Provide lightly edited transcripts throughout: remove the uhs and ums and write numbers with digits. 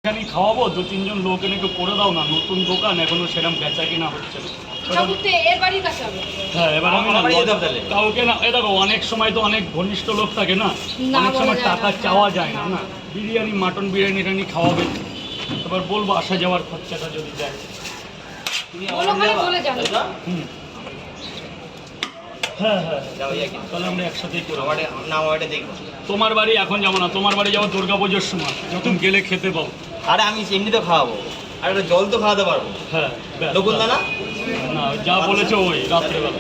এখানে খাওয়াবো, 2-3 জন লোক এনে একটু করে দাও না, নতুন দোকান এখনো সেরকম বেচা কিনা হচ্ছে না। হ্যাঁ, এবার আমি কাউকে না, দেখো অনেক সময় তো অনেক ঘনিষ্ঠ লোক থাকে না, অনেক সময় টাকা চাওয়া যায় না। না বিরিয়ানি, মাটন বিরিয়ানি টানি খাওয়াবে, এবার বলবো আসা যাওয়ার খরচাটা যদি দেয়। হ্যাঁ হ্যাঁ, তাহলে আমরা একসাথেই করবো। তোমার বাড়ি এখন যাবো না, তোমার বাড়ি যাবো দুর্গাপুজোর সময়, যখন গেলে খেতে পাবো। আরে আমি এমনি তো খাওয়াবো, আর একটা জল তো খাওয়াতে পারবো। হ্যাঁ লোকন্দা না, না যা বলেছো ওই রাত্রেবেলা।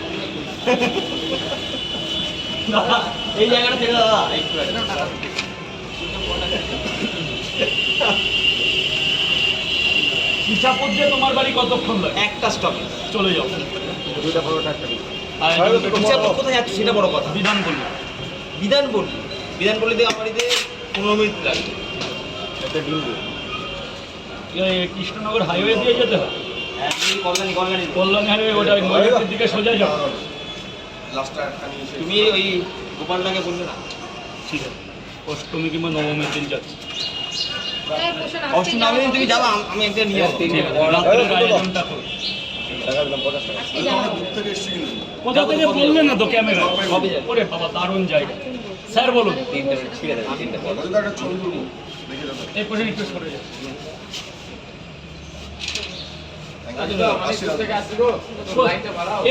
এই জায়গাটা থেকে দাদা একটু ইচ্ছাপুর দিয়ে তোমার বাড়ি কতক্ষণ লাগে? একটা স্টপে চলে যাও। ইচ্ছাপুর কোথায় যাচ্ছ সেটা বড় কথা। বিধানপল্লী। বিধানপল্লী থেকে আমার বাড়িতে 15 মিনিট লাগবে। কৃষ্ণনগর হাইওয়ে দিয়ে যেতে হয়? হ্যাঁ, কল্যাণী হাইওয়ে, ওটা নৈহাটির দিকে সোজা যাও। তুমি ওই গোপালটাকে বললে না? ঠিক আছে, অষ্টমী কিংবা নবমীর দিন যাচ্ছি। অষ্টমী দিন তুমি যাবা, আমি একটা নিয়ে আসবো। রাত্রের আয়োজনটা করো। কোথা থেকে বললে না তো ক্যামেরা? ওরে বাবা, দারুণ জায়গা। স্যার বলুন। এই পাশে একটু সরে যাও।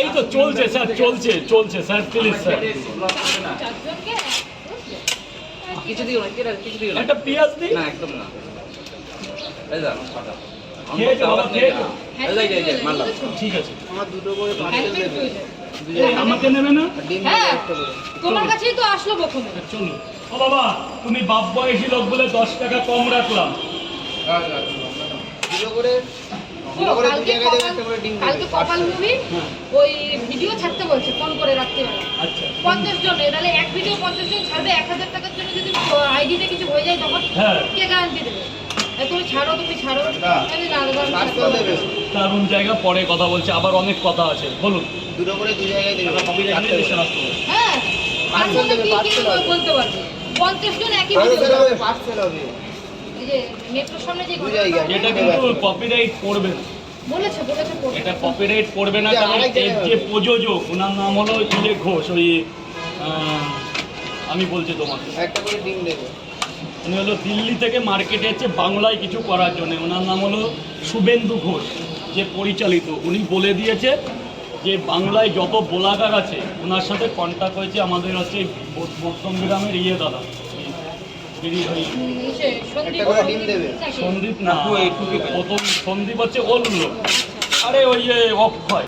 এই তো চলছে স্যার, চলছে স্যার, প্লিজ স্যার। একটা পেঁয়াজ দিই। খেয়েছো বাবা, খেয়েছো? ঠিক আছে, আমাকে নেবে না? তোমার কাছেই তো আসলো প্রথমে। চলো। ও বাবা, তুমি বাপ বয়সী লোক বলে 10 টাকা কম রাখলাম। কালকে কপাল মুভি ওই ভিডিও ছাড়তে বলছে, ফোন করে রাত্রিবেলা। আচ্ছা, 50 জন, তাহলে এক ভিডিও 50 জন ছাড়বে। 1000 টাকার জন্য যদি আইডিতে কিছু হয়ে যায় তখন কে গ্যারান্টি দেবে? তুমি ছাড়ো। দারুণ জায়গা, পরে কথা বলছে, আবার অনেক কথা আছে, বলুন। দুটো করে দু জায়গায় দেবে। হ্যাঁ, আসলে কি বলতে পারবে? 50 জন একই ভিডিও পার্সেল হবে। এই যে মেট্রোর সামনে যে এটা কিন্তু কপিরাইট পড়বে না। বলেছে এটা কপিরাইট পড়বে না, কারণ এর যে প্রযোজক, ওনার নাম হলো ইলে ঘোষ। ওই আমি বলছি তোমাকে, একটা করে ডিম দেবে। উনি হলো দিল্লি থেকে মার্কেটে এসেছে বাংলায় কিছু করার জন্য। ওনার নাম হলো শুভেন্দু ঘোষ, যে পরিচালিত। উনি বলে দিয়েছে যে বাংলায় যত বোলাগার আছে ওনার সাথে কন্ট্যাক্ট হয়েছে। আমাদের হচ্ছে গ্রামের দাদা সন্দীপ না, প্রথম সন্দীপ হচ্ছে ওর লোক। আরে ওই যে অক্ষয়